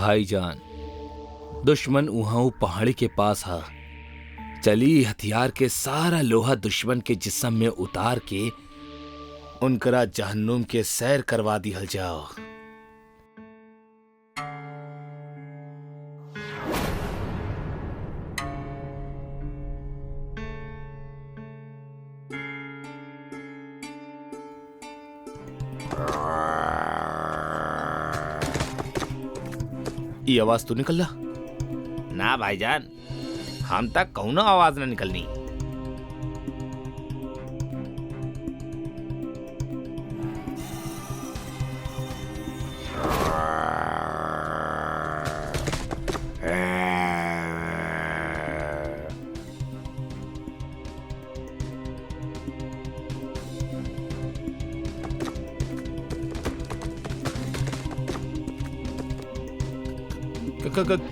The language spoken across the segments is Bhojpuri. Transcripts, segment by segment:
भाईजान, दुश्मन उहाँ पहाड़ी के पास हा। चली हथियार के सारा लोहा दुश्मन के जिस्म में उतार के उनकरा जहन्नुम के सैर करवा दिहल जाओ। ये आवाज तो निकल रहा ना भाईजान, हम तक कौनो आवाज ना निकलनी।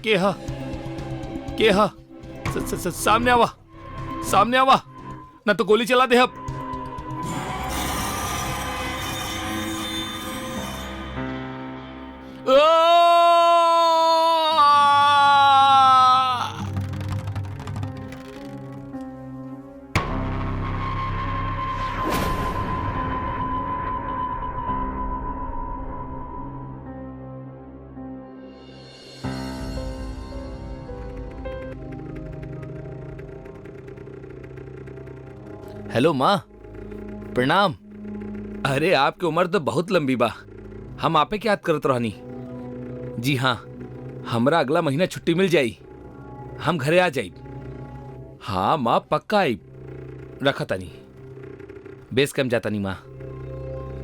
के हा सामने आवा ना तो गोली चला दे अब। हेलो माँ, प्रणाम। अरे आपकी उम्र तो बहुत लंबी बा, हम आपे के याद करत रहनी। जी हाँ, हमरा अगला महीना छुट्टी मिल जाई, हम घरे आ जाई। हाँ माँ, पक्का आई। रखा तानी, बेस कैंप जाता नहीं माँ,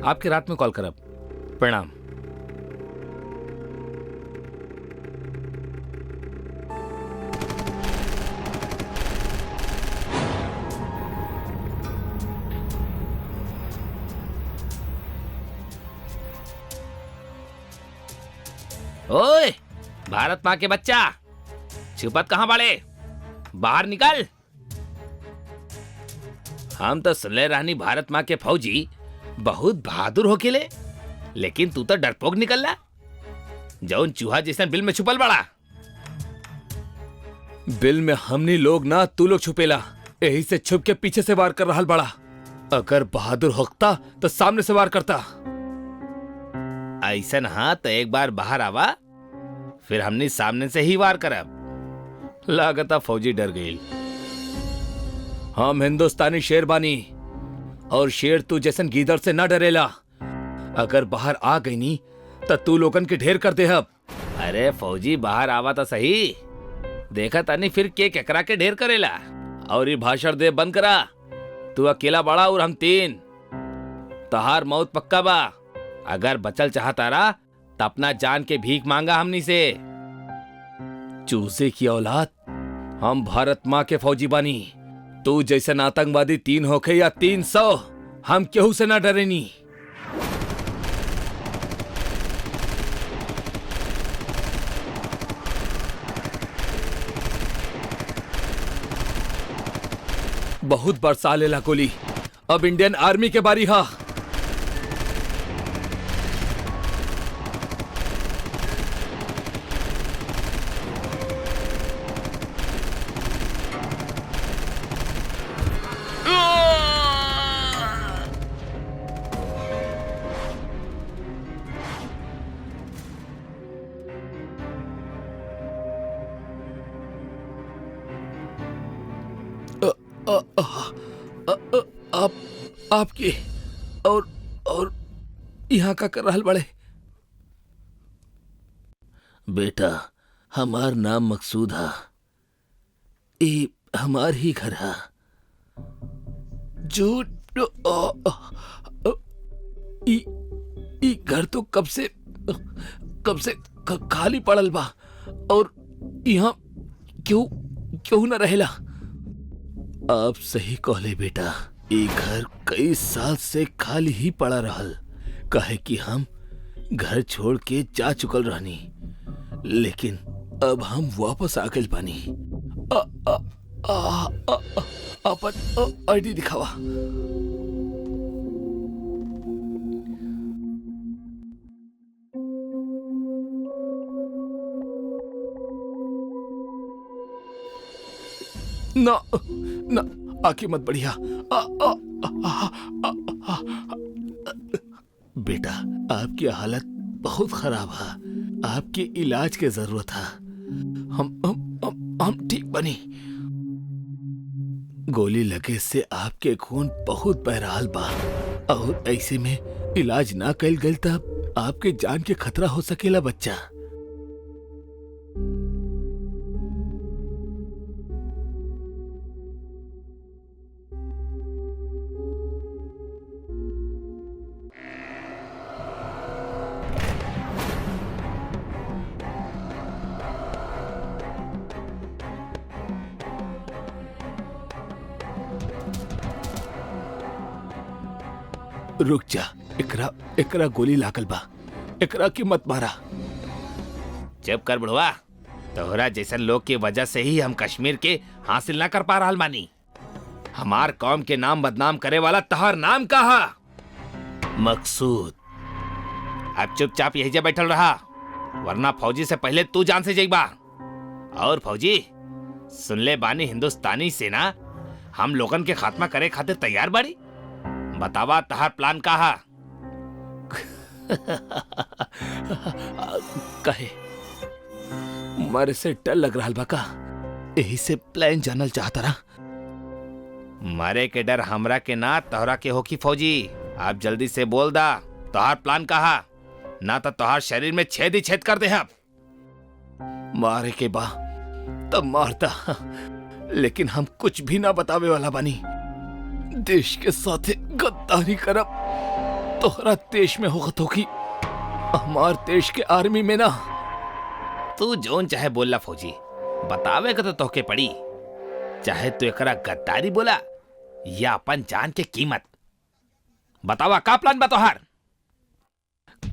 आपके रात में कॉल करब। प्रणाम। ओए भारत माँ के बच्चा, छुपत कहाँ बाड़े? बाहर निकल। हम तो सुनले रहनी भारत माँ के फौजी बहुत बहादुर होकेले, लेकिन तू तो डरपोक निकलला, जौन चूहा जैसा बिल में छुपल बड़ा। बिल में हमनी लोग ना तू लोग छुपेला, यही से छुप के पीछे से वार कर रहा बड़ा। अगर बहादुर होता तो सामने से वार करता। ऐसन हाँ तो एक बार बाहर आवा, फिर हमने सामने से ही वार करब। लागता फौजी डर गई। हम हिंदुस्तानी शेर बानी, और शेर तू जैसन गीदड़ से न डरेला। अगर बाहर आ गई नी तो तू लोगन के ढेर कर दे अब। अरे फौजी बाहर आवा तो सही, देखा तानी फिर के केकरा के ढेर करेला। और ये भाषण दे बंद करा। तू अकेला बड़ा और हम तीन, तहार मौत पक्का बा। अगर बचल चाहता रहा तो अपना जान के भीख मांगा हमनी से। चूजे की औलाद, हम भारत माँ के फौजी बानी। तू जैसे आतंकवादी 3 होखे या 300, हम केहू से ना डरेनी। बहुत बरसा लेला गोली, अब इंडियन आर्मी के बारी हा। आपकी और यहाँ का कर रहल बड़े? बेटा, हमार नाम मकसूद हा, ये हमार ही घर हा। झूठ। ई घर तो कब से खाली पड़ल बा, और यहाँ क्यों न रहेला? आप सही कहले बेटा, ये घर कई साल से खाली ही पड़ा रहल, कहे कि हम घर छोड़ के जा चुकल रहनी, लेकिन अब हम वापस आ गए बानी। अपन आईडी दिखावा। ना ना, आके मत बढ़िया। आ, आ, आ, आ, आ, आ, बेटा, आपकी हालत बहुत खराब है, आपके इलाज की जरूरत है। हम ठीक बनी। गोली लगे से आपके खून बहुत बहरहाल बा, और ऐसे में इलाज ना कल गल तब आपके जान के खतरा हो सकेला बच्चा। रुक जा, एकरा गोली लागल बा, एकरा की मत मारा। चुप कर बुढ़वा, तोहरा जैसन लोग की वजह से ही हम कश्मीर के हासिल ना कर पा रहा बानी। हमार कौम के नाम बदनाम करे वाला तोहर नाम कहा? मकसूद। अब चुपचाप यही जा बैठल रहा, वरना फौजी से पहले तू जान से जाइबा। और फौजी, सुन ले बानी हिंदुस्तानी सेना हम लोगन के खात्मा करे खातिर तैयार बाड़ी। बतावा तहार प्लान का है? कहे मारे से डर लग रहा बा का, यही से प्लान जानल चाहता रहा। मरे के डर हमरा के ना तोहरा के होकी फौजी। आप जल्दी से बोल दा तोहार प्लान का है, ना तो तोहार शरीर में छेद ही छेद कर दे। अब मारे के बा तब मारता, लेकिन हम कुछ भी ना बतावे वाला बानी। देश के साथ गद्दारी करब तोहरा देश में होगत होगी, हमार देश के आर्मी में ना। तू जोन चाहे बोला फौजी, बतावे का तो तोहके पड़ी। चाहे तू एकरा गद्दारी बोला या अपन जान के कीमत। बतावा का प्लान बा तोहार?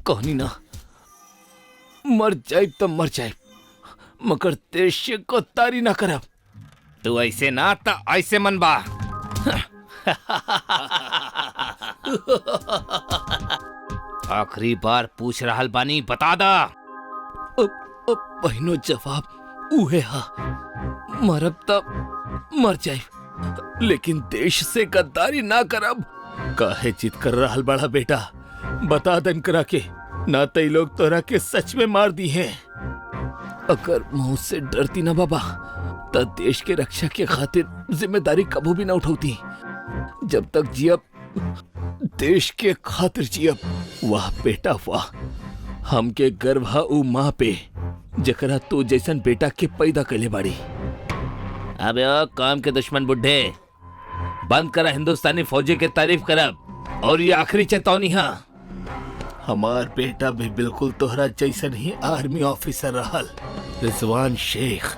कहनी ना, मर जाए तो मर जाए, मगर देश से गद्दारी ना करब। तू ऐसे ना तो ऐसे मन बा। आखिरी बार पूछ रहल बानी, बता दा। बहनों जवाब उहे हा, मरब तब मर जाए, लेकिन देश से गद्दारी ना करब। काहे जिद कर रहल बड़ा बेटा, बता दन करा के, ना तई लोग तोरा के सच में मार दी हैं। अगर मुंह से डरती ना बाबा, तो देश के रक्षा के खातिर जिम्मेदारी कबू भी ना उठौती। जब तक जियब देश के खातिर जियब। वाह बेटा वाह, हमके गर्व हा ऊ माँ पे जकरा तू जैसन बेटा के पैदा कैले बाड़ी। अबे ओ काम के दुश्मन बुढ़े, बंद करा हिंदुस्तानी फौजी के तारीफ करब। और ये आखिरी चेतावनी है। हमार बेटा भी बिल्कुल तोहरा जैसन ही आर्मी ऑफिसर रहल, रिजवान शेख।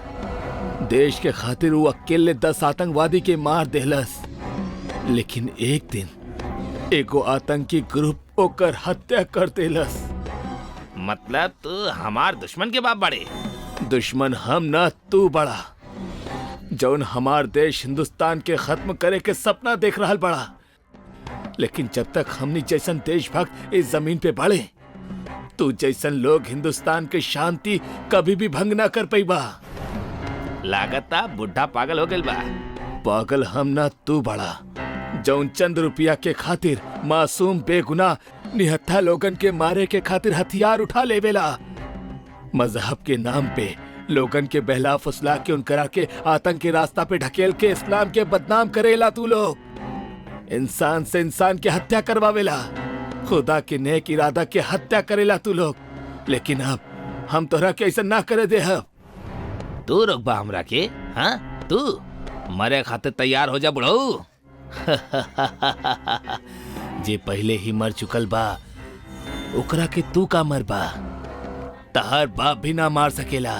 देश के खातिर वो अकेले 10 आतंकवादी के मार देहलस, लेकिन एक दिन एगो आतंकी ग्रुप ओकर हत्या कर देलस। मतलब तू हमार दुश्मन के बाप बड़े? दुश्मन हम ना तू बड़ा, जौन हमार देश हिंदुस्तान के खत्म करे के सपना देख रहा बड़ा। लेकिन जब तक हमनी जैसन देशभक्त इस जमीन पे बढ़े, तू जैसन लोग हिंदुस्तान के शांति कभी भी भंग ना कर पाईबा। लागता बुढ़ा पागल हो गइल बा। पागल हम ना तू बड़ा, जौन चंद रुपया के खातिर मासूम बेगुनाह निहत्था लोगन के मारे के खातिर हथियार उठा लेवेला। मजहब के नाम पे लोगन के बहला फुसला के उनकरा के आतंक के रास्ता पे ढकेल के इस्लाम के बदनाम करेला। तू लोग इंसान से इंसान के हत्या करवावेला, खुदा के नेक इरादा के हत्या करेला तू लोग। लेकिन अब हम तोहरा के ऐसा ना करे दे। तू रोकबा हमरा के? हाँ, तू मरे खातिर तैयार हो जा बुढ़ऊ। जे पहले ही मर चुकल बा, ओकरा के तू का मर बा? तहार बाप भी ना मार सकेला।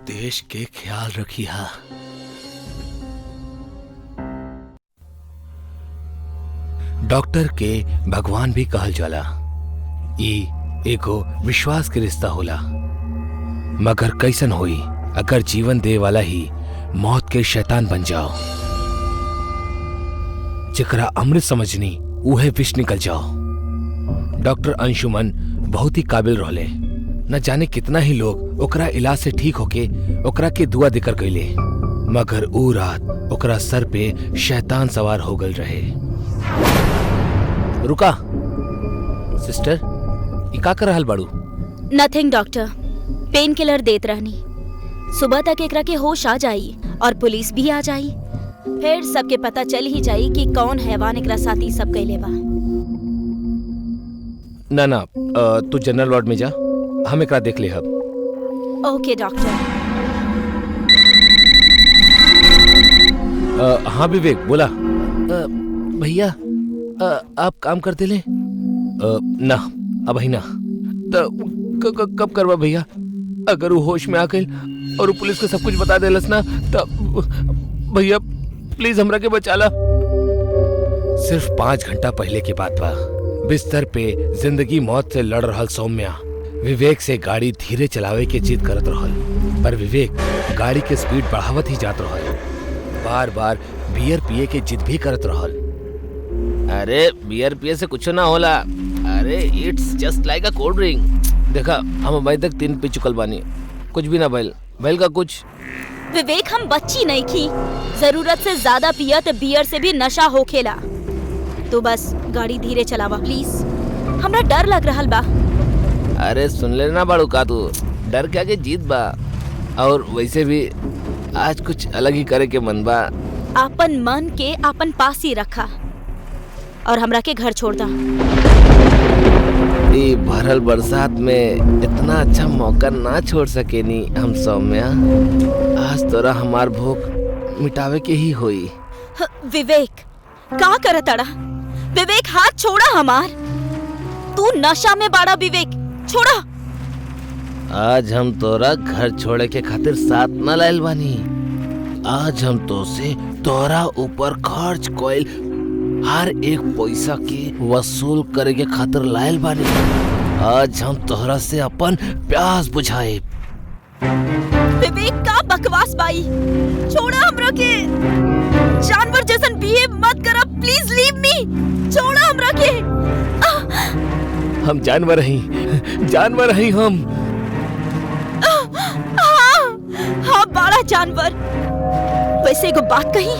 देश के ख्याल रखिया। डॉक्टर के भगवान भी कहल जाला। ई एगो विश्वास के रिश्ता होला। मगर कैसन होई अगर जीवन दे वाला ही मौत के शैतान बन जाओ, जेकरा अमृत समझनी उहे विष निकल जाओ। डॉक्टर अंशुमन बहुत ही काबिल रहले। न जाने कितना ही लोग ओकरा इलाज से ठीक होके ओकरा के दुआ देकर गईले, मगर ऊ रात ओकरा सर पे शैतान सवार हो गल रहे। रुका सिस्टर, ई का कर रहल बाड़ू? नथिंग डॉक्टर, पेन किलर देत रहनी। सुबह तक एकरा के होश आ जाई और पुलिस भी आ जाई, फिर सबके पता चल ही जाई कि कौन हैवान एकरा साथ ई सब कइले बा। ना तू जनरल वार्ड में जा, हम एकरा देख ले हब। ओके डॉक्टर। हाँ विवेक बोला। भैया आप काम करते ले? ना अब ही ना। तो कब करवा भैया? अगर वो होश में आ गई और वो पुलिस को सब कुछ बता देलस ना, तो भैया प्लीज हमरा के बचाला। सिर्फ 5 घंटा पहले की बात बा। बिस्तर पे जिंदगी मौत से लड़ रहल सौम्या विवेक से गाड़ी धीरे चलावे के जिद करत रहल, पर विवेक गाड़ी के स्पीड बढ़ावत ही जात रहल। बार बार बियर पिए के जिद भी करत रहल। अरे बियर पिए से कुछ ना होला, अरे it's just like a cold drink. देखा हम अभी तक 3 पी चुकल बानी, कुछ भी ना भइल का कुछ। विवेक हम बच्ची नहीं की, जरूरत से ज्यादा पिया तो बियर से भी नशा होखेला। तो बस गाड़ी धीरे चलावा प्लीज, हमरा डर लग रहल बा। अरे सुन लेना बाड़ू का तू, डर के आगे जीत बा। और वैसे भी आज कुछ अलग ही करे के मन बा। आपन मन के आपन पास ही रखा और हमरा के घर छोड़ दा। ये भरल बरसात में इतना अच्छा मौका ना छोड़ सकेनी हम सौम्या। आज तोरा हमार भूख मिटावे के ही होई। विवेक का करत अड़ा? विवेक हाथ छोड़ा हमार। तू नशा में बाड़ा विवेक, छोड़ा। आज हम तोरा घर छोड़े के खातिर साथ न लाइल बानी। आज हम तो से तोरा ऊपर खर्च कोइल हर एक पैसा के वसूल करे के खातिर लाइल बानी। आज हम तोहरा से अपन प्यास बुझाए। विवेक का बकवास बाई, छोड़ा हमरा के। जानवर जैसन बिहेव मत कर, प्लीज लीव मी। छोड़ा हमरा के। हम जानवर ही हम। हाँ बड़ा जानवर। वैसे एगो बात कही,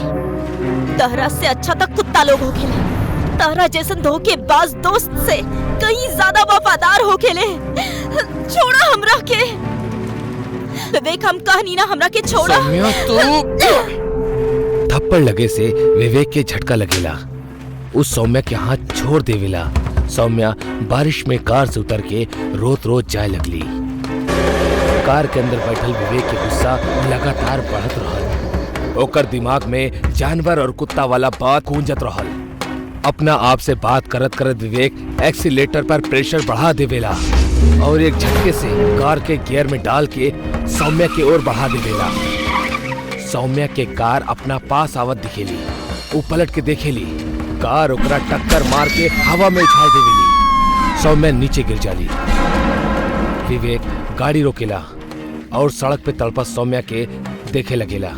तहरा से अच्छा तक कुत्ता लोग हो खेले। तहरा जैसन धोखेबाज दोस्त से कहीं ज्यादा वफादार हो खेले। छोड़ा हमरा के। विवेक हम कहनी ना हमरा के छोड़ा। थप्पड़ लगे से विवेक के झटका लगेला। उस सौम्या के हाथ छोड़ देवेला। सौम्या बारिश में कार से उतर के रोत जाए लगली। कार के अंदर बैठल विवेक के गुस्सा लगातार बढ़त रहल। ओकर दिमाग में जानवर और कुत्ता वाला बात गूंजत रहल। अपना आप से बात करत करत विवेक एक्सीलेटर पर प्रेशर बढ़ा देवेला और एक झटके से कार के गियर में डाल के सौम्या के ओर बढ़ा देवेला। सौम्या के कार अपना पास आवत दिखेली। वो पलट के देखेली, कार ओकरा टक्कर मार के हवा में उछाल देवेली। सौम्या नीचे गिर जाली। विवेक गाड़ी रोकेला और सड़क पे तड़पत सौम्या के देखे लगेला।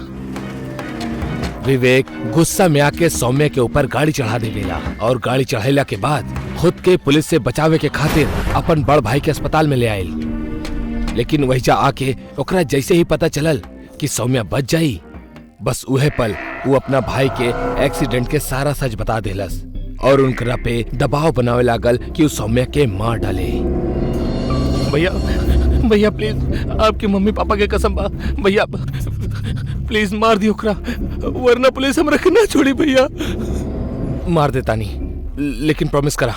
विवेक गुस्सा में आके सौम्या के ऊपर गाड़ी चढ़ा देवेला और गाड़ी चढ़ेला के बाद खुद के पुलिस से बचावे के खातिर अपन बड़ भाई के अस्पताल में ले आयल। लेकिन वहीजा आके ओकरा जैसे ही पता चलल कि सौम्या बच जाई, बस उहे पल वो अपना भाई के एक्सीडेंट के सारा सच बता देलस और उनकरा पे दबाव बनावे लागल कि वो सौम्या के मार डाले। भैया प्लीज, आपके मम्मी पापा के कसम बा भैया, प्लीज मार दियो ओकरा, वरना पुलिस हमरा के ना छोड़ी भैया। मार देता नहीं, लेकिन प्रॉमिस करा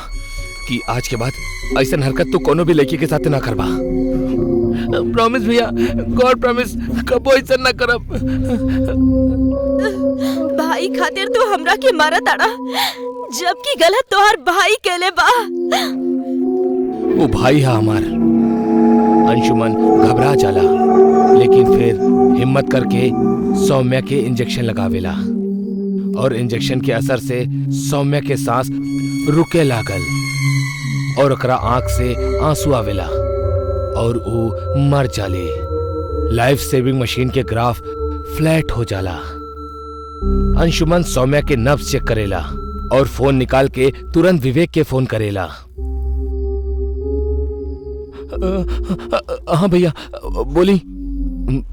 कि आज के बाद ऐसा हरकत तो कोनो भी लड़की के साथ ना करबा। प्रॉमिस भैया, गॉड प्रॉमिस, कबो ऐसा ना करब। भाई खातिर तो हमरा के मारत आड़ा, जबकि गलत तोहर भाई केले बा। वो भाई है हमार। अंशुमन घबरा जाला, लेकिन फिर हिम्मत करके सौम्या के इंजेक्शन लगावेला और इंजेक्शन के असर से सौम्या के सांस रुके लागल और ओकरा आंख से आंसू आवेला और वो मर जाले। लाइफ सेविंग मशीन के ग्राफ फ्लैट हो जाला। अंशुमन सौम्या के नब्ज चेक करेला और फोन निकाल के तुरंत विवेक के फोन करेला। हाँ भैया बोली,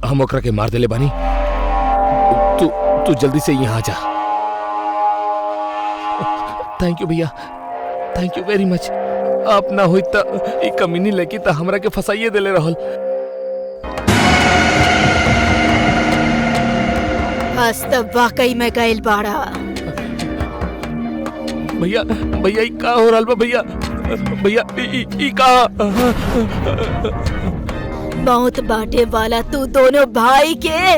हम ओकरा के मार देले बानी। तू जल्दी से यहाँ आ जा। थैंक यू भैया, थैंक यू वेरी मच। आप ना हुई त ई कमीनी लगी त हमरा के फसाइए देले रहल। आज तो वाकई में गइल बाड़ा। भैया भैया ई का हो रहल बा भैया? भैया ई का? मौत बांटे वाला तू दोनों भाई के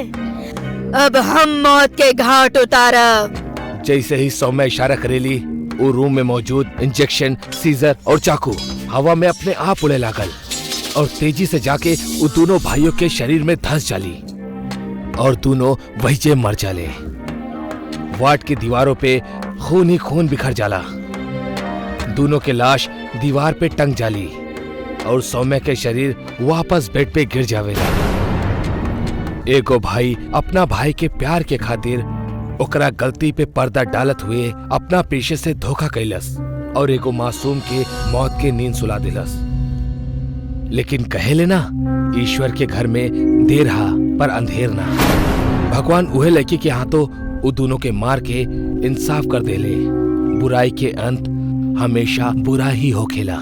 अब हम मौत के घाट उतारब। जैसे ही सौम्या इशारा करेली, वो रूम में मौजूद इंजेक्शन, सीजर और चाकू हवा में अपने आप उड़े लागल और तेजी से जाके वो दोनों भाइयों के शरीर में धंस जाली और दोनों वहीं मर जाले। वार्ड की दीवारों पे खून ही खून बिखर जाला। दोनों के लाश दीवार पे टंग जाली और सौम्या के शरीर वापस बेड पे गिर जावेला। एगो भाई अपना भाई के प्यार के खातिर ओकरा गलती पे पर्दा डालत हुए अपना पेशे से धोखा कैलस और एगो मासूम के मौत के नींद सुला दिलस। लेकिन कहेले ना, ईश्वर के घर में देर हा पर अंधेर ना। भगवान उहे लड़की के हाथों वो दोनों के मार के इंसाफ कर देले। बुराई के अंत हमेशा बुरा ही होखेला।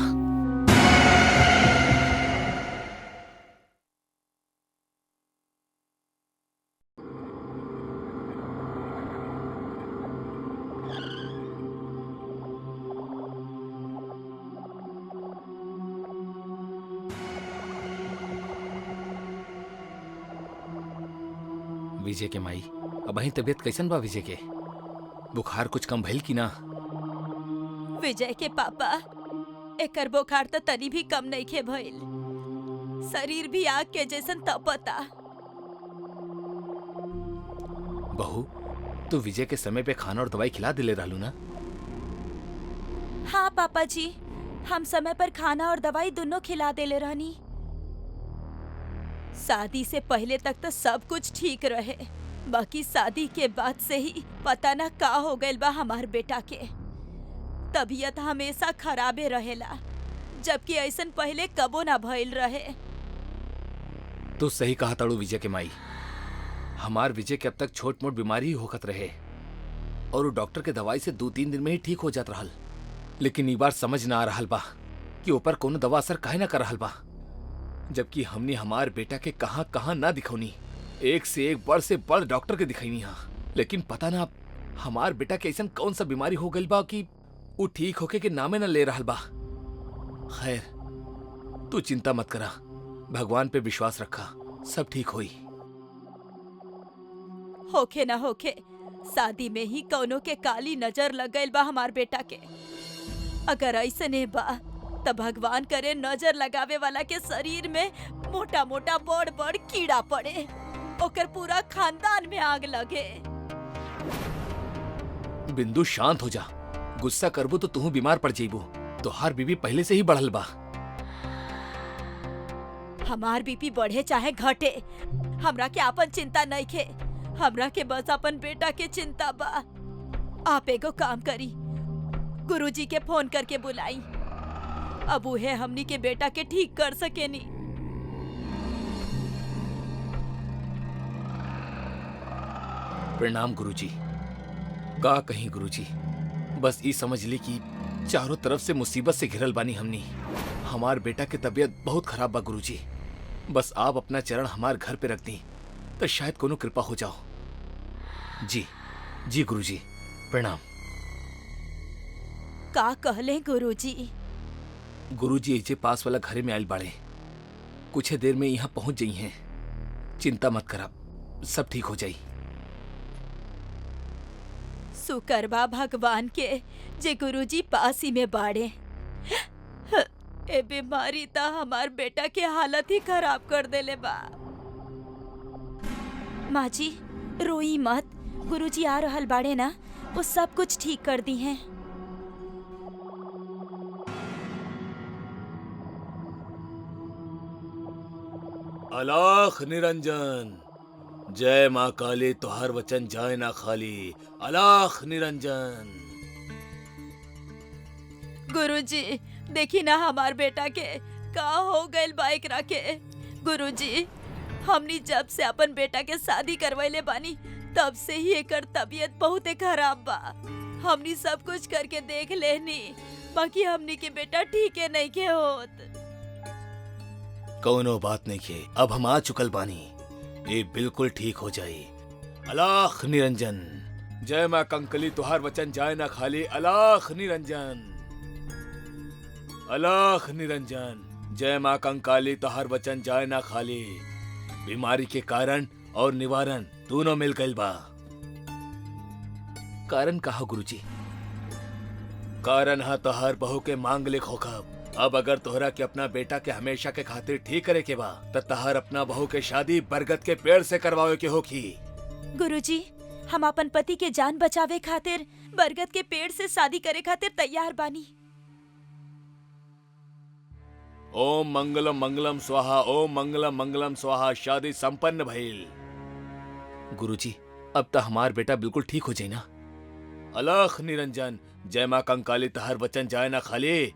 विजय के माई, अब वही तबीयत कैसन बा विजय के? बुखार कुछ कम भइल की ना? विजय के पापा, एकर बुखार तो तनी भी कम नहीं खे भइल। शरीर भी आग के जैसन तपता। बहू, तू विजय के समय पे खाना और दवाई खिला दिले रहलू ना? हाँ पापा जी, हम समय पर खाना और दवाई दोनों खिला देले रहनी। शादी से पहले तक तो सब कुछ ठीक रहे, बाकी शादी के बाद से ही पता ना का हो गइल बा हमार बेटा के। तबीयत हमेशा खराबे रहेला, जबकि ऐसन पहले कबो ना भइल रहे। तू सही कहा ताड़ू विजय के माई। हमार विजय के अब तक छोट मोट बीमारी ही होखत रहे और वो डॉक्टर के दवाई से 2-3 दिन में ही ठीक हो जात रहल। लेकिन ई बार समझ ना आ रहल बा कि ऊपर कोनो दवा असर काहे ना कर रहल बा, जबकि हमने हमार बेटा के कहां कहां ना दिखौनी। एक से एक बड़ से बड़ डॉक्टर के दिखैनी हा, लेकिन पता ना हमार बेटा के ऐसन कौन सा बीमारी हो गइल बा कि वो ठीक होके के नामे ना ले रहल बा। खैर, तू चिंता मत करा, भगवान पे विश्वास रखा, सब ठीक होई। होखे ना होखे, शादी में ही कौनो के काली नजर लग गइल बा हमार बेटा के। अगर ऐसे नहीं बा तो भगवान करे नजर लगावे वाला के शरीर में मोटा मोटा बड़ बड़ कीड़ा पड़े, ओकर पूरा खानदान में आग लगे। बिंदु शांत हो जा, गुस्सा करबू तो तू बीमार पड़ जाइबू। तोहार बीबी पहले से ही बढ़ल बा। हमार बीपी बढ़े चाहे घटे, हमरा के आपन चिंता नहीं खे। हमरा के बस अपन बेटा के चिंता बा। आप एगो काम करी, गुरुजी के फोन करके बुलाई। अब उहे हमनी के बेटा के ठीक कर सकेनी। प्रणाम गुरुजी। का कहीं गुरुजी, बस ई समझ ली कि चारों तरफ से मुसीबत से घिरल बानी हमनी। हमार बेटा के तबीयत बहुत खराब बा गुरुजी। बस आप अपना चरण हमार घर पे रख दी तो शायद कोनो कृपा हो जाओ। जी जी गुरुजी, प्रणाम। का कहले गुरुजी? गुरुजी एजे पास वाला घरे में आयल बाड़े, कुछ देर में यहाँ पहुंच जाई हैं। चिंता मत करा, सब ठीक हो जाई। शुक्रबा भगवान के जे गुरुजी पास ही में बाड़े। ए बीमारी ता हमार बेटा के हालत ही खराब कर देले बा। माँ जी रोई मत, गुरुजी आ रहल बाड़े ना, वो सब कुछ ठीक कर दी हैं। अलख निरंजन, जय माँ काली, तुहार वचन जाए ना खाली। अलख निरंजन। गुरुजी देखी ना हमार बेटा के का हो गइल बाइक रखे। गुरुजी हमनी जब से अपन बेटा के शादी करवैले बानी तब से ही एकर तबीयत बहुत खराब बा। हमनी सब कुछ करके देख लेनी, बाकी हमनी के बेटा ठीक है नहीं के होत। कौनो बात नहीं के, अब हम आ चुकल बानी, ये बिल्कुल ठीक हो जाई। अलख निरंजन, जय माँ कंकली, तुहार वचन जाए ना खाली। अलख निरंजन, अलख निरंजन, जय माँ कंकाली, तुहार वचन जाए ना खाली। बीमारी के कारण और निवारण दोनों मिल गइल बा। कारण कहा गुरुजी? कारण हा तोहर बहू के मांगलिक होखब। अब अगर तोहरा के अपना बेटा के हमेशा के खातिर ठीक करे के बा त तहर अपना बहू के शादी बरगद के पेड़ से करवावे के होखी। गुरुजी हम अपन पति के जान बचावे खातिर बरगद के पेड़ से शादी करे खातिर तैयार बानी। ओम मंगलम मंगलम स्वाहा, ओम मंगलम मंगलम स्वाहा। शादी संपन्न भइल। गुरुजी अब तो हमार बेटा बिल्कुल ठीक हो जाए ना? अलख निरंजन, जय माँ कंकाली, तहर वचन जाए ना खाली।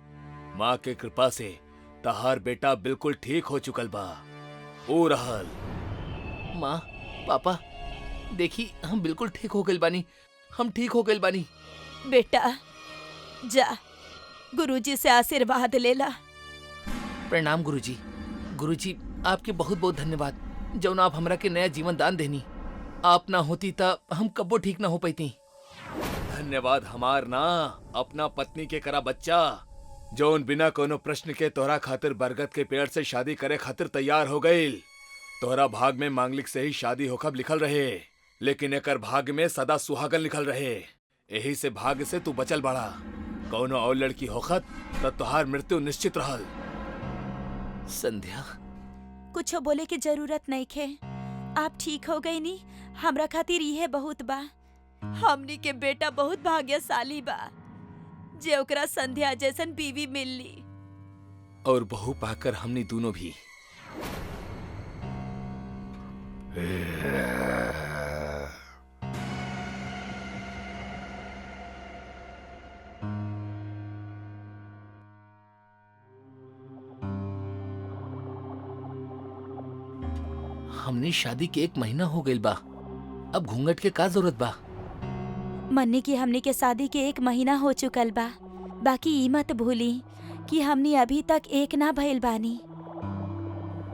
माँ के कृपा से तहार बेटा बिल्कुल ठीक हो चुकल बा। ओ रहल। माँ पापा देखी, हम बिल्कुल ठीक हो गइल बानी, हम ठीक हो गइल बानी। बेटा जा गुरुजी से आशीर्वाद लेला। प्रणाम गुरुजी। गुरुजी आपके बहुत बहुत धन्यवाद, जौन आप हमरा के नया जीवन दान देनी। आप ना होती ता हम कब्बो ठीक ना हो पाती। धन्यवाद हमार ना, अपना पत्नी के करा बच्चा, जौन बिना कोनो प्रश्न के तोहरा खातिर बरगद के पेड़ से शादी करे खातिर तैयार हो गईल। तोहरा भाग में मांगलिक से ही शादी होखब लिखल रहे, लेकिन एकर भाग में सदा सुहागन लिखल रहे। यही से भाग्य से तू बचल बड़ा। कौनो और लड़की होखत त तोहार मृत्यु निश्चित रहल। संध्या कुछ बोले की जरूरत नहीं खे, आप ठीक हो गई नी, हमरा खातिर यह बहुत बा। हमनी के बेटा बहुत भाग्यशाली बा जे ओकरा संध्या जैसन बीवी मिलली। और बहू पाकर हमने दोनों भी। हमने शादी के 1 महीना हो गइल बा, अब घूंघट के का जरूरत बा? मन्नी की हमनी के शादी के 1 महीना हो चुकल बा, बाकी ई मत भूली कि हमनी अभी तक एक ना भइल बानी।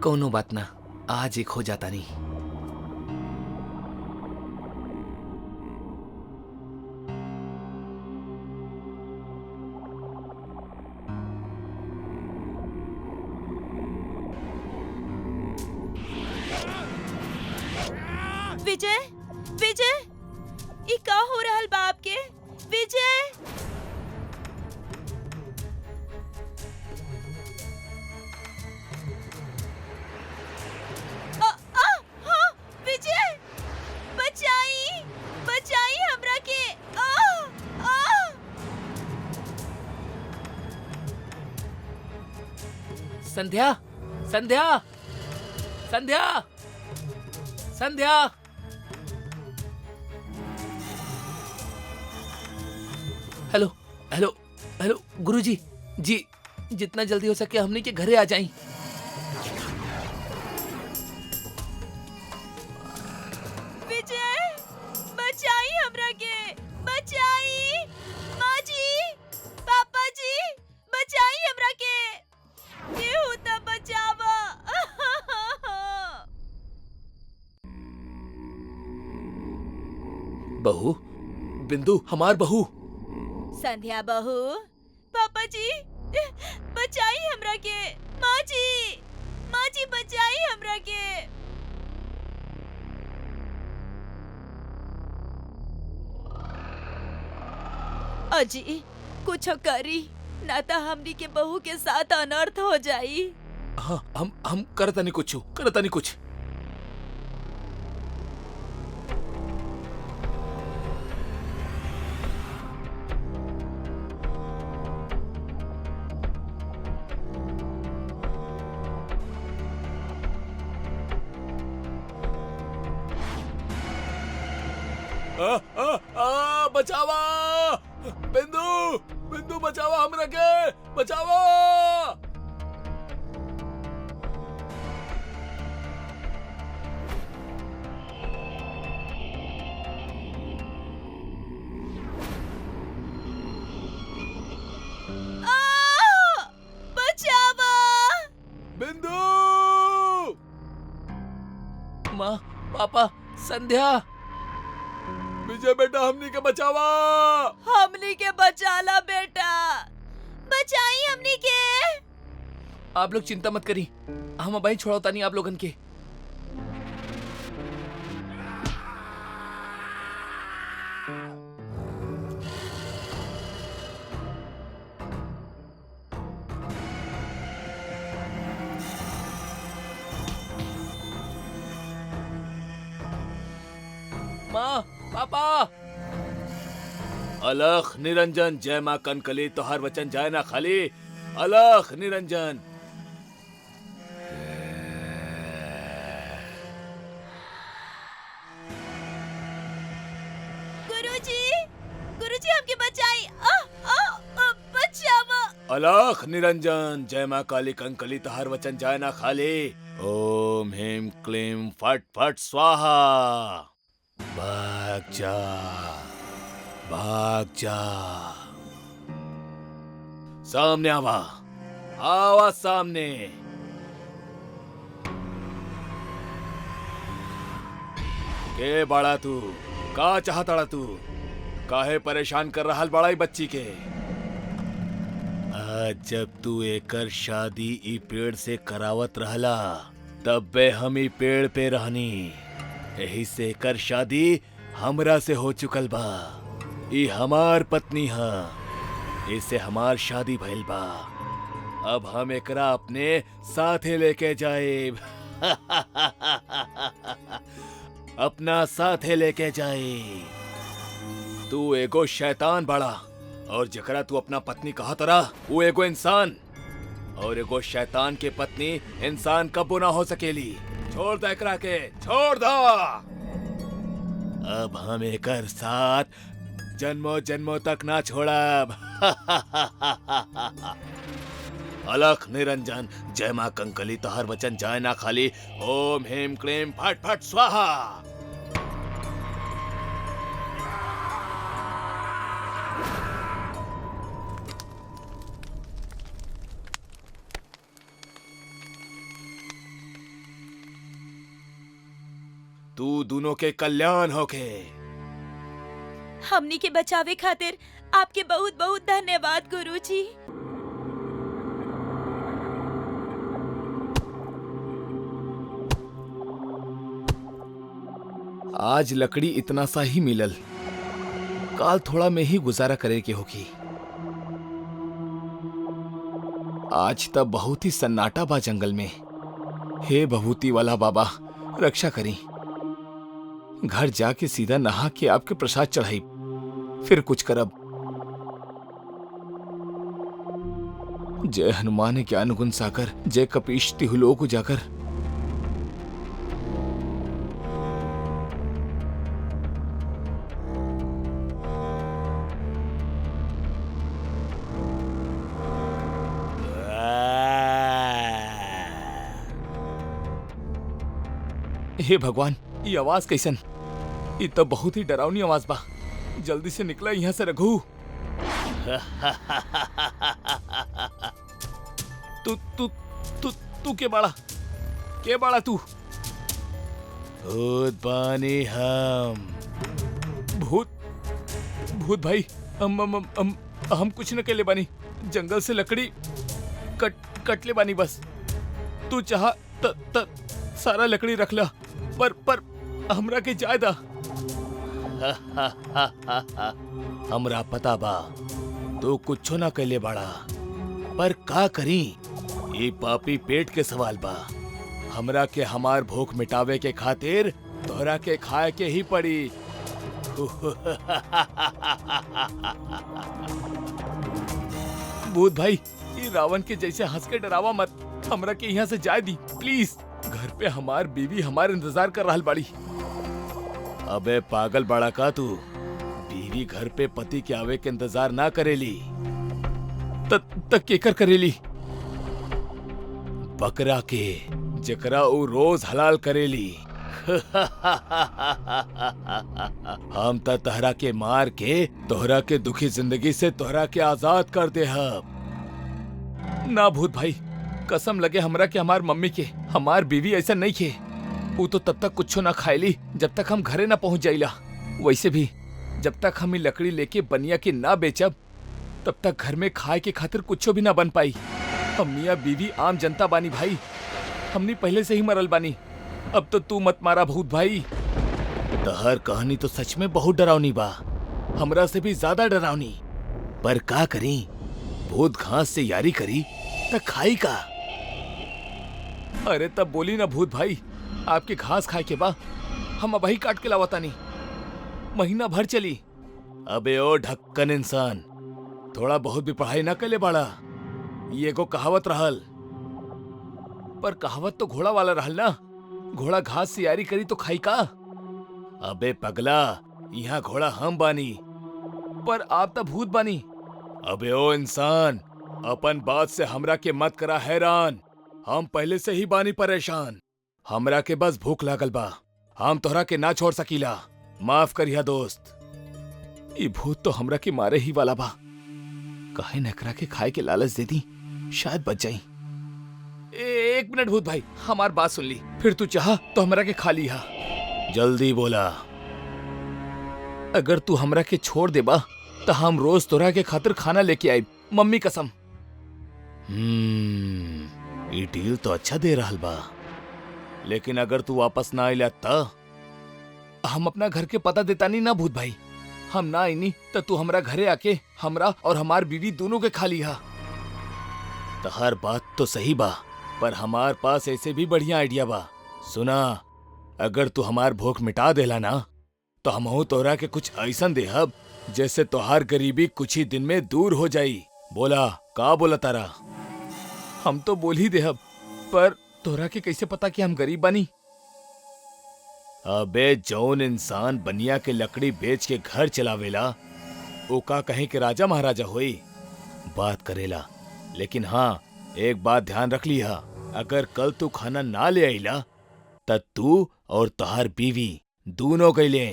कौनो बात ना, आज एक हो जाता नहीं। विजय विजय ई का हो रहल बा आपके? विजय हाँ, विजय बचाई बचाई हमरा के। संध्या संध्या संध्या संध्या। हेलो हेलो हेलो गुरुजी जी, जितना जल्दी हो सके हमने के घरे आ जाएं। विजय बचाई हमरा के, बचाई माँ जी, पापा जी, बचाई हमरा के, केहू त बचावा। बहू, बिंदु हमार बहू। संध्या बहू, पापा जी बचाई हमरा के, माँ जी बचाई हमरा के। अजी कुछ करी ना तो हमनी के बहू के साथ अनर्थ हो जाई। हाँ हम करता नहीं कुछ, करता नहीं कुछ। बचावा बिंदु बिंदु बचावा हमरा के बचावा। बचावा बिंदु माँ पापा संध्या विजय बेटा हमनी के बचावा। हमनी के बचाला बेटा, बचाई हमनी के। आप लोग चिंता मत करी, हम अबाई छोड़ौता नहीं आप लोगन के। माँ पापा अलख निरंजन जय माँ कनकली तोहर वचन जाए ना खाली। अलख निरंजन गुरुजी गुरुजी हमके बचाई। बचावा। अलख निरंजन जय माँ काली कंकली तोहर वचन जाए ना खाली। ओम ह्रीं क्लीं फट फट स्वाहा। भाग जा भाग जा। सामने आवा आवा सामने। के बाड़ा तू का चाहता तू काहे परेशान कर रहा बड़ा बच्ची के। आज जब तू एकर शादी ई पेड़ से करावत रहला तब बे हम ई पेड़ पे रहनी। यही से एकर शादी हमरा से हो चुकल बा। ई हमार पत्नी हा, इसे हमार शादी भइल बा। अब हम एकरा अपने साथे लेके जाए। अपना साथे लेके जाए। तू एगो शैतान बड़ा और जकरा तू अपना पत्नी कहा तरा वो एगो इंसान, और एगो शैतान के पत्नी इंसान कबो ना हो सकेली। छोड़ दे एकरा के, छोड़ दो। अब हम एकर साथ जन्मों जन्मों तक ना छोड़ब। अलख निरंजन जय माँ कंकली तोहर वचन जाए ना खाली। ओम ह्रीं क्लीं फट फट स्वाहा। तू दोनों के कल्याण होके। हमनी के बचावे खातिर आपके बहुत बहुत धन्यवाद गुरुजी। आज लकड़ी इतना सा ही मिलल, काल थोड़ा में ही गुजारा करे के होगी। आज तब बहुत ही सन्नाटा बा जंगल में। हे भभूति वाला बाबा रक्षा करी। घर जाके सीधा नहा के आपके प्रसाद चढ़ाई, फिर कुछ करब। जय हनुमान ज्ञान गुण सागर, जय कपीश तिहुलोक उजागर। हे भगवान, ये आवाज कैसन? ये तो बहुत ही डरावनी आवाज बा। जल्दी से निकला यहाँ से रघु। तू तू तू तू के बाड़ा? के बाड़ा तू? भूत बानी हम। भूत? भूत भाई, हम कुछ न केले बानी। जंगल से लकड़ी कटले बानी बस। तू चाह त सारा लकड़ी रख ला, पर हमरा के जायदा। हमरा पता बा तू कुछ ना कैले बाड़ा, पर का करी? ये पापी पेट के सवाल बा। हमरा के हमार भूख मिटावे के खातिर तोहरा के खाए के ही पड़ी। भूत भाई, ये रावण के जैसे हंस के डरावा मत। हमरा के यहाँ से जाए दी प्लीज। घर पे हमार बीवी हमार इंतजार कर रहल बाड़ी। अबे पागल बड़ा का तू, बीवी घर पे पति के आवे के इंतजार ना करेली तक केकर करेली? बकरा के, जकरा ऊ रोज हलाल करेली। हम त तोहरा के मार के तोहरा के दुखी जिंदगी से तोहरा के आजाद कर दे हम। ना भूत भाई, कसम लगे हमरा के हमार मम्मी के, हमार बीवी ऐसा नहीं खे। वो तो तब तक कुछ ना खाएली जब तक हम घरे ना पहुंच जाइला। वैसे भी जब तक हम लकड़ी लेके बनिया के ना बेचब तब तक घर में खाए के खातिर कुछ भी ना बन पाई। हम मियाँ बीवी आम जनता बानी भाई, हमनी पहले से ही मरल बानी। अब तो तू मत मारा भूत भाई। तहर कहानी तो सच में बहुत डरावनी बा, हमरा से भी ज्यादा डरावनी। पर का करी, भूत घास से यारी करी त खाई का। अरे तब बोली ना भूत भाई, आपके घास खाए के बा, हम अब ही काट के लावतानी, महीना भर चली। अबे ओ ढक्कन इंसान, थोड़ा बहुत भी पढ़ाई ना कर ले बाड़ा। ये को कहावत रहल। पर कहावत तो घोड़ा वाला रहल ना, घोड़ा घास से यारी करी तो खाई का। अबे पगला, यहाँ घोड़ा हम बानी। पर आप तो भूत बानी। अबे ओ इंसान, अपन बात से हमरा के मत करा हैरान। हम पहले से ही बानी परेशान। हमरा के बस भूख लागल बा, हम तोहरा के ना छोड़ सकीला। माफ करिया दोस्त। ये भूत तो हमरा के मारे ही वाला बा। काहे नकरा के खाए के लालच दे दी, शायद बच जाई। एक मिनट भूत भाई, हमार बात सुन ली, फिर तू चाह तो हमरा के खा लिया। जल्दी बोला। अगर तू हमरा के छोड़ दे बा तो हम रोज तोरा के खातिर खाना लेके आई, मम्मी कसम। ये डील तो अच्छा दे रहल बा, लेकिन अगर तू वापस ना आइला त? हम अपना घर के पता देता नहीं ना भूत भाई। हम ना आईनी तो तू हमरा घरे आके हमरा और हमार बीवी दोनों के खा लिया। तहर बात तो सही बा, पर हमार पास ऐसे भी बढ़िया आइडिया बा। सुना, अगर तू हमार भूख मिटा देला ना तो हमहू तोहरा के कुछ ऐसन देहब जैसे तोहार गरीबी कुछ ही दिन में दूर हो जाई। बोला का बोला तारा? हम तो बोल ही देहब, पर तोहरा के कैसे पता कि हम गरीब बानी? अबे जौन इंसान बनिया के लकड़ी बेच के घर चलावेला वो का कहीं के राजा महाराजा होई? बात करेला। लेकिन हाँ, एक बात ध्यान रख लिया, अगर कल तू खाना ना ले आईला तब तू और तोहार बीवी दोनों गईले।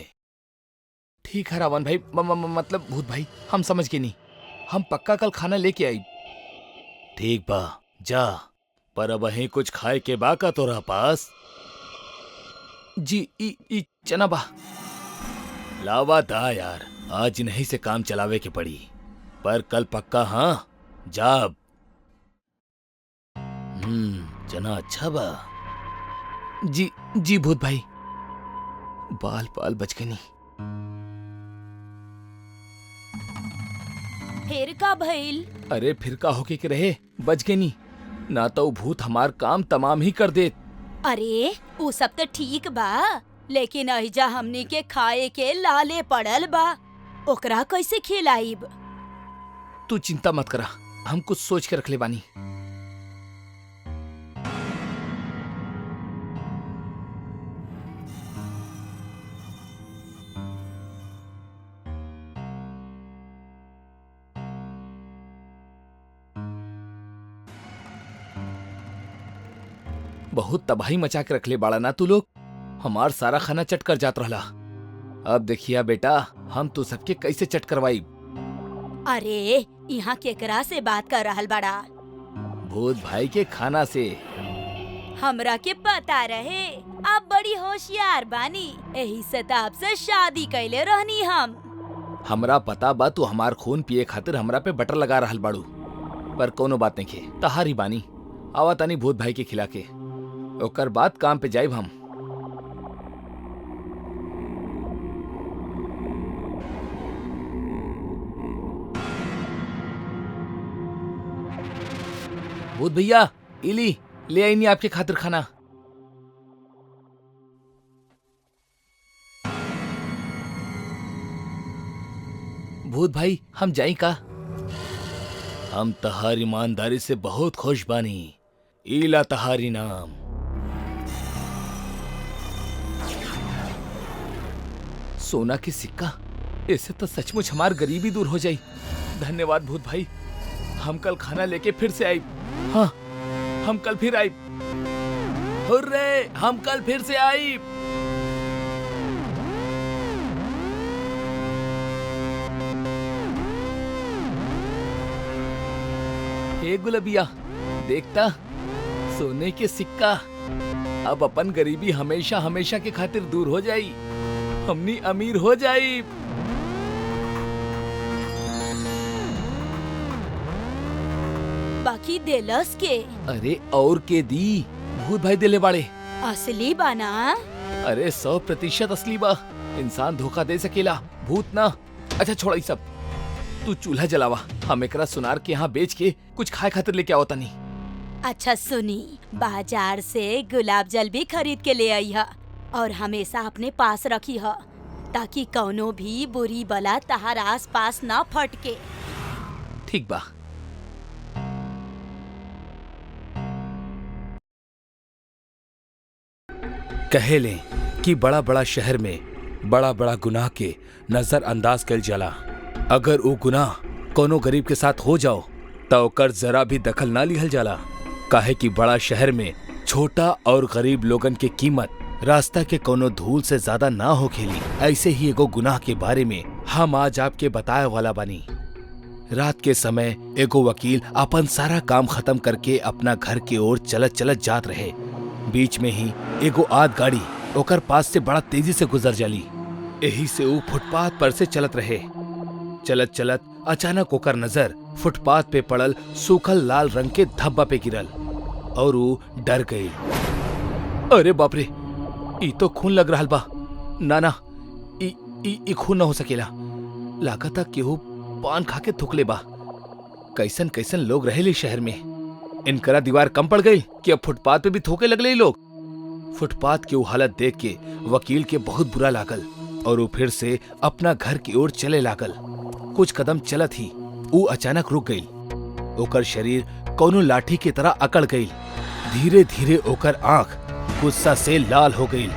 ठीक है रावण भाई, मतलब भूत भाई, हम समझ के नहीं। हम पक्का कल खाना लेके आई। ठीक बा, जा। पर अब वहीं कुछ खाए के बा का तोरा पास? जी, ई चना बा। लावा दा यार, आज नहीं से काम चलावे के पड़ी, पर कल पक्का। हाँ जाब। चना अच्छा बा। जी भूत भाई, बाल बाल बच गए नहीं। फिर का भइल? अरे फिर का होके के रहे, बच गए नहीं, ना तो भूत हमार काम तमाम ही कर दे। अरे वो सब तो ठीक बा, लेकिन अहिजा हमनी के खाए के लाले पड़ल बा, ओकरा कैसे खिलाइब? तू चिंता मत करा, हम कुछ सोच के रख ले बानी। बहुत तबाही मचा के रख ले बाड़ा ना तू लोग, हमार सारा खाना चट कर जात रहला। अब देखिया बेटा, हम तू सबके कैसे चट करवाई। अरे यहाँ केकरा से बात कर रहल बड़ा? भूत भाई के खाना से। हमरा के पता रहे, आप बड़ी होशियार बानी, यही से तो आपसे शादी कैले रहनी हम। हमरा पता बा तू हमार खून पिए खातिर हमरा पे बटर लगा रहल बाड़ू, पर कोनो बात नहीं खे, तहारी बानी। आवा तानी भूत भाई के खिला के, ओकर बाद काम पे जाइब हम। भूत भैया, इली ले आई नहीं आपके खातिर खाना। भूत भाई, हम जाई का? हम तहार ईमानदारी से बहुत खुश बानी। ईला तहारी नाम। सोना की सिक्का, इससे तो सचमुच हमार गरीबी दूर हो जाई। धन्यवाद भूत भाई, हम कल खाना लेके फिर से आई। हाँ, हम कल फिर आई। हुर्रे, हम कल फिर से आई। हे गुलबिया, देखता सोने के सिक्का, अब अपन गरीबी हमेशा हमेशा के खातिर दूर हो जाई, हमनी अमीर हो जाई। बाकी देलस के अरे और के दी, भूत भाई दिले बाड़े। असली बाना। अरे 100% असली बा, इंसान धोखा दे सकेला, भूत ना। अच्छा छोड़ ई सब, तू चूल्हा जलावा, हम एकरा सुनार के यहाँ बेच के कुछ खाए खातिर लेके आवता नहीं। अच्छा सुनी, बाजार से गुलाब जल भी खरीद के ले आई है और हमेशा अपने पास रखी है, ताकि कौनो भी बुरी बला तहार आस पास ना फटके। ठीक बा। कहे लें कि बड़ा बड़ा शहर में बड़ा बड़ा गुनाह के नजरअंदाज कल जाला। अगर वो गुनाह कोनो गरीब के साथ हो जाओ तो ओकर जरा भी दखल ना लिहल जाला, काहे कि बड़ा शहर में छोटा और गरीब लोगन के कीमत रास्ता के कोनो धूल से ज्यादा ना हो खेली। ऐसे ही एगो गुनाह के बारे में हम आज आपके बताए वाला बानी। रात के समय एगो वकील अपन सारा काम खत्म करके अपना घर की ओर चलत चलत जात रहे। बीच में ही एगो आद गाड़ी ओकर पास से बड़ा तेजी से गुजर जाली। यही से वो फुटपाथ पर से चलत रहे। चलत चलत अचानक ओकर नजर फुटपाथ पे पड़ल सूखल लाल रंग के धब्बा पे गिरल और वो डर गई। अरे बाप रे, ई तो खून लग रहा बा। ना ना, ई खून ना हो सकेला। लागता केहू पान खा के थुकले बा। कैसन कैसन लोग रहेले शहर में। इनकरा दीवार कम पड़ गई कि अब फुटपाथ पे भी थोके लगले लोग। फुटपाथ की वो हालत देख के वकील के बहुत बुरा लागल और वो फिर से अपना घर की ओर चले लागल। कुछ कदम चलत ही वो अचानक रुक गई। ओकर शरीर कोनो लाठी की तरह अकड़ गई। धीरे धीरे ओकर आंख गुस्सा से लाल हो गई।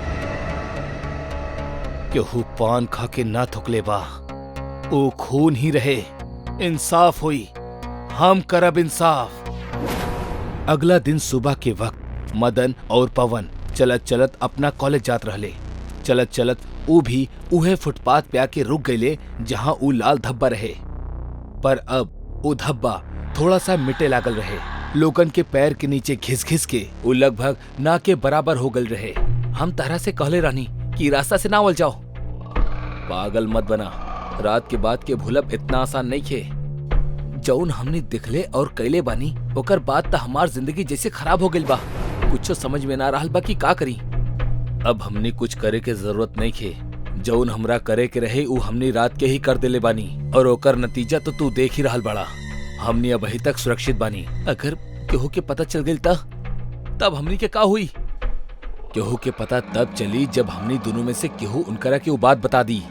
केहू पान खा के ना थुकले बा, वो खून ही रहे। इंसाफ हुई, हम करब इंसाफ। अगला दिन सुबह के वक्त मदन और पवन चलत चलत अपना कॉलेज जात रहले। चलत चलत ऊ भी उहे फुटपाथ पे आके रुक गईले जहां ऊ लाल धब्बा रहे। पर अब ऊ धब्बा थोड़ा सा मिटे लागल रहे। लोगन के पैर के नीचे घिस घिस के ऊ लगभग ना के बराबर हो गल रहे। हम तरह से कहले रानी कि रास्ता से ना वल जाओ। पागल मत बना, रात के बाद के भूलब इतना आसान नहीं खे। जौन हमने दिखले और कैले बानी ओकर बाद तो हमार जिंदगी जैसे खराब हो गई बा। कुछ समझ में ना रहल बा कि का करी। अब हमने कुछ करे के जरूरत नहीं खे। जौन हमरा करे के रहे उ हमने रात के ही कर देले बानी और ओकर नतीजा तो तू देख ही रहल बड़ा। हमने अब अभी तक सुरक्षित बानी। अगर केहू के पता चल गई तब हमनी के का हुई? केहू के पता तब चली जब हमनी दोनों में से केहू उनकरा के वो बात बता दी।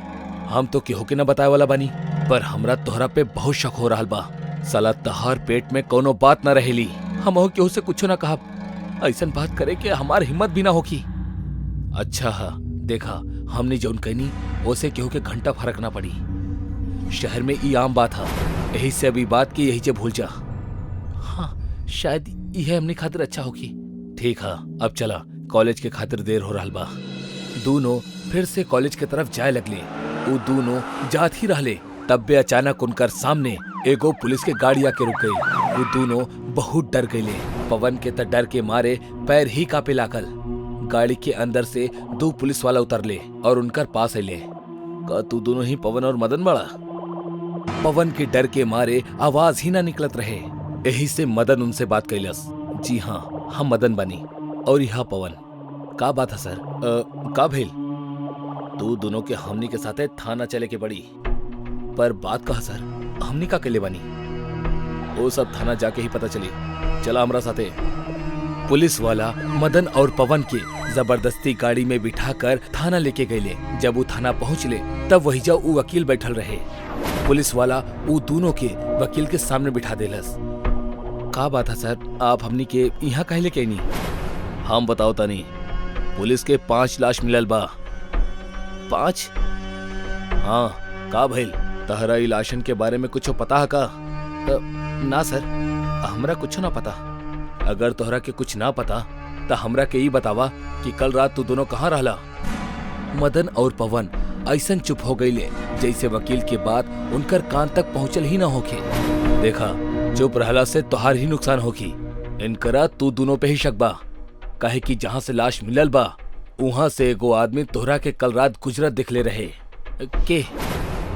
हम तो केहू के न बताए वाला बानी, पर हमरा तोहरा पे बहुत शक हो रहल बा। साला तहार पेट में कोनो बात न रहेली। हम केहू से कुछ ना कहा। ऐसन बात करे के हमार हिम्मत भी ना होगी। अच्छा हा, देखा हमने जौन कहनी ओसे केहू के घंटा फर्क ना पड़ी। शहर में ई आम बात है, यही से अभी बात की यही से भूल जा। हाँ, शायद यह हमने खातिर अच्छा होगी। ठीक है, अब चला, कॉलेज के खातिर देर हो रहल बा। दोनों फिर से कॉलेज के तरफ जाए लगले। वो दोनों जात ही रहले तब भी अचानक उनकर सामने एगो पुलिस के गाड़ी आके रुक गई। वो दोनों बहुत डर गए। पवन के त डर के मारे पैर ही कांपे लागल। गाड़ी के अंदर से दो पुलिस वाला उतरले और उनकर पास अले। का तू दोनों ही पवन और मदन बड़ा? पवन के डर के मारे आवाज ही ना निकलत रहे। यही से मदन उनसे बात कैलस। जी हाँ, हम मदन बनी और यहाँ पवन। का बात है सर? का भेल? तू दोनों के हमनी के साथे थाना चले के पड़ी। पर बात कहा सर, हमनी का केले बानी? वो सब थाना जाके ही पता चली। चला हमरा साथे। पुलिस वाला मदन और पवन के जबरदस्ती गाड़ी में बिठाकर थाना लेके गए। जब वो थाना पहुंचले तब वही जा वो वकील बैठल रहे। पुलिस वाला वो दोनों के वकील के सामने बिठा देलस। का बात है सर, आप हमनी के यहाँ काहे लेके आइनी? हम बताओ तनी। पुलिस के 5 लाश मिलल बा। 5? हाँ का भइल? तहरा ई लाशन के बारे में कुछ पता है का? ना सर, हमरा कुछ ना पता। अगर तोहरा के कुछ ना पता तो हमरा के ई बतावा कि कल रात तू दोनों कहाँ रहला? मदन और पवन ऐसन चुप हो गईले जैसे वकील के बात उनकर कान तक पहुंचल ही ना होके। देखा, चुप रहला से तोहार ही नुकसान होगी। इनकरा तू दोनों पे ही शक बा, काहे कि जहाँ से लाश मिलल बा वहाँ से एगो आदमी तोहरा के कल रात गुजरत दिखले रहे। के?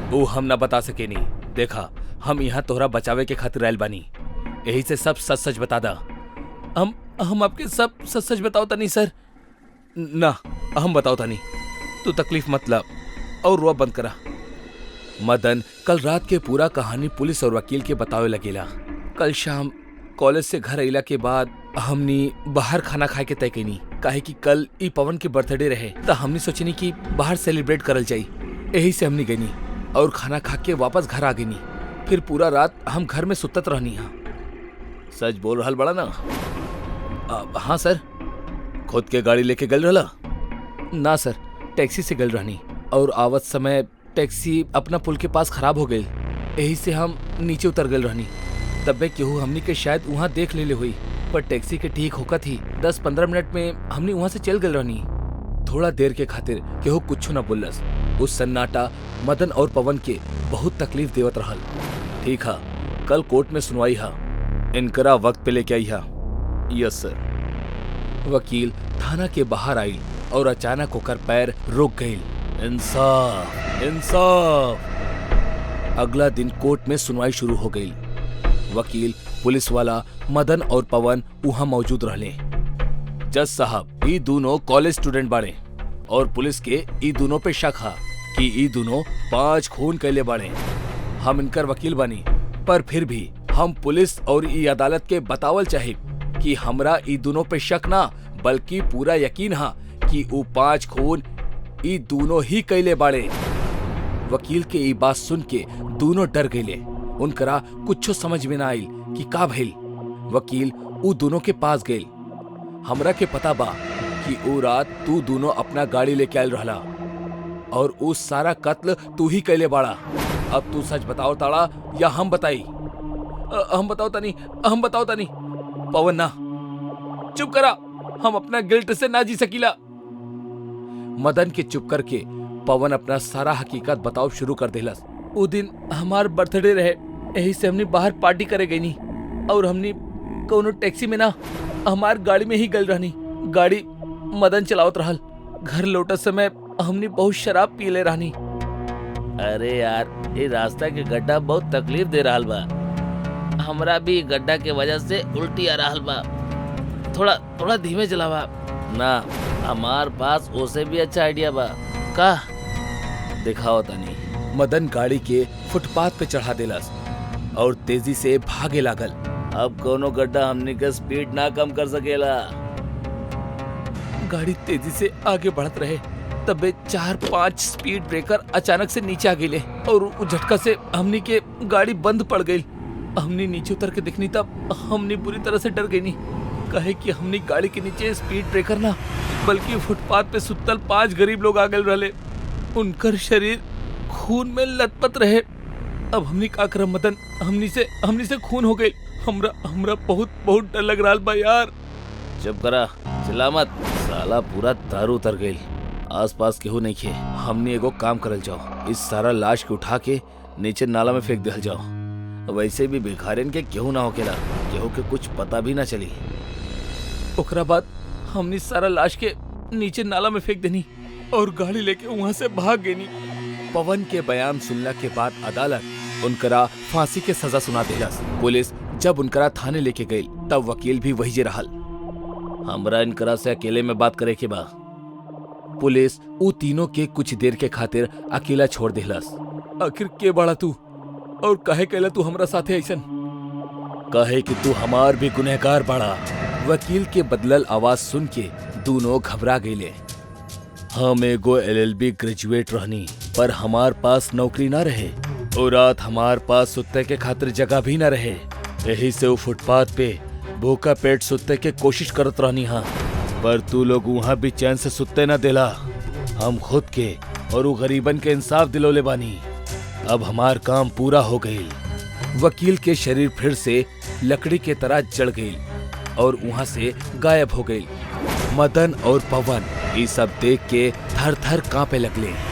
वो हम ना बता सके नहीं। देखा, हम यहाँ तोहरा बचावे के खातिर आयल बानी, यही से सब सच सच बता दा। हम आपके सब सच सच बताओ तनी सर। ना, हम बताओ तनी, तू तकलीफ मत ला और रुआ बंद करा। मदन कल रात के पूरा कहानी पुलिस और वकील के बतावे लगेला। कल शाम कॉलेज से घर अइला के बाद हमनी बाहर खाना खाए के तय कईनी, काहे कि कल ई पवन के बर्थडे रहे तो हमनी सोचनी कि बाहर सेलिब्रेट करल जाई। यही से हमनी गईनी और खाना खा के वापस घर आ गईनी। फिर पूरा रात हम घर में सुतत रहनी। सच बोल रहल बड़ा ना? हाँ सर। खुद के गाड़ी लेके गल रहला? ना सर, टैक्सी से गल रहनी और आवत समय टैक्सी अपना पुल के पास खराब हो गई। यही से हम नीचे उतर गल रहनी। तबे केहू हमनी के शायद वहाँ देख लेले हुई, पर टैक्सी के ठीक होकर थी 10-15 मिनट में हमनी वहाँ से चल गल रहनी। थोड़ा देर के खातिर केहू कुछ न बोलस। उस सन्नाटा मदन और पवन के बहुत तकलीफ देवत रहल। ठीक है, कल कोर्ट में सुनवाई है, इनकरा वक्त पे लेके आई है। यस सर। वकील थाना के बाहर आई और अचानक होकर पैर रुक गई। इंसाफ, इंसाफ। अगला दिन कोर्ट में सुनवाई शुरू हो गई। वकील, पुलिस वाला, मदन और पवन वहाँ मौजूद रहले। जज साहब, ई दोनों कॉलेज स्टूडेंट बाड़े और पुलिस के ई दोनों पे शक है कि ई दोनों 5 खून कैले बाड़े। हम इनकर वकील बनी, पर फिर भी हम पुलिस और ई अदालत के बतावल चाहे कि हमरा ई दोनों पे शक ना बल्कि पूरा यकीन है कि वो 5 खून ई दोनों ही कैले बाड़े। वकील के ई बात सुन के दोनों डर गए। उनकरा कुछ समझ में ना आइल कि का भइल। वकील उ दोनों के पास गए। हमरा के पता बा कि वो रात तू दोनों अपना गाड़ी लेके आयल रहला और उस सारा कत्ल तू ही कैले बाड़ा। अब तू सच बताओ ताड़ा या हम बताई? हम बताओ तनी। पवन ना, चुप करा, हम अपना गिल्ट से ना जी सकीला। मदन के चुप करके पवन अपना सारा हकीकत बताओ शुरू कर देलस। वो दिन हमार बर्थडे रहे, यही से हमने बाहर पार्टी करे गई नी और हमने कोनो टैक्सी में ना हमार गाड़ी में ही गल रहनी। गाड़ी मदन चलावत रहल। घर लौटत समय हमने बहुत शराब पी ले रहनी। अरे यार, ये रास्ता के गड्ढा बहुत तकलीफ दे रहा बा। हमरा भी गड्ढा के वजह से उल्टी आ रहा बा। थोड़ा धीमे चलावा ना, हमार पास ओसे भी अच्छा आइडिया बा। का दिखाओ तनी। मदन गाड़ी के फुटपाथ पे चढ़ा देलस और तेजी से भागे लागल। अब कोनो गड्ढा हमनी के स्पीड ना कम कर सकेला। गाड़ी तेजी से आगे बढ़त रहे, तबे 4-5 स्पीड ब्रेकर अचानक से नीचे आ गए और उस झटका से हमनी के गाड़ी बंद पड़ गई। हमने नीचे उतर के देखनी तब हमने बुरी तरह से डर गई। कहे कि हमने गाड़ी के नीचे स्पीड ब्रेकर ना बल्कि फुटपाथ पे सुतल 5 गरीब लोग आ गए रहे। उनकर शरीर खून में लथपथ रहे। अब हमने का करम मदन, हमनी से खून हो गई। हमरा बहुत डर लग रहा बा यार। चुप करा, चिल्ला मत, साला पूरा दारू उतर गई। आसपास केहू नहीं खे। हमने एगो काम करल जाओ, इस सारा लाश के उठा के नीचे नाला में फेंक दिल जाओ। वैसे भी भिखारिन के केहू ना होकेला, केहू के कुछ पता भी ना चली। ओकरा बाद हमने सारा लाश के नीचे नाला में फेंक देनी और गाड़ी लेके वहाँ से भाग गई। पवन के बयान सुनला के बाद अदालत उनकरा फांसी के सजा सुना देलस। पुलिस जब उनकरा थाने लेके गई तब वकील भी वही जे रहल। हमरा इनकरा से अकेले में बात करे के बा। पुलिस उ तीनों के कुछ देर के खातिर अकेला छोड़ देलस। आखिर के बड़ा तू और कहे कहला तू हमरा साथे ऐसन? कहे कि तू हमार भी गुनहगार बड़ा। वकील के बदलल आवाज सुन के दोनों घबरा गए। हम एगो LLB ग्रेजुएट रहनी, पर हमार पास नौकरी ना रहे और रात हमार पास सुते के खातिर जगह भी ना रहे। यही से वो फुटपाथ पे भूखा पेट सुते के कोशिश करत रहनी। हाँ, पर तू लोग वहाँ भी चैन से सुते ना देला। हम खुद के और वो गरीबन के इंसाफ दिलौले बानी। अब हमार काम पूरा हो गई। वकील के शरीर फिर से लकड़ी के तरह जड़ गई और वहां से गायब हो गई। मदन और पवन ये सब देख के थर थर कांपे लगले।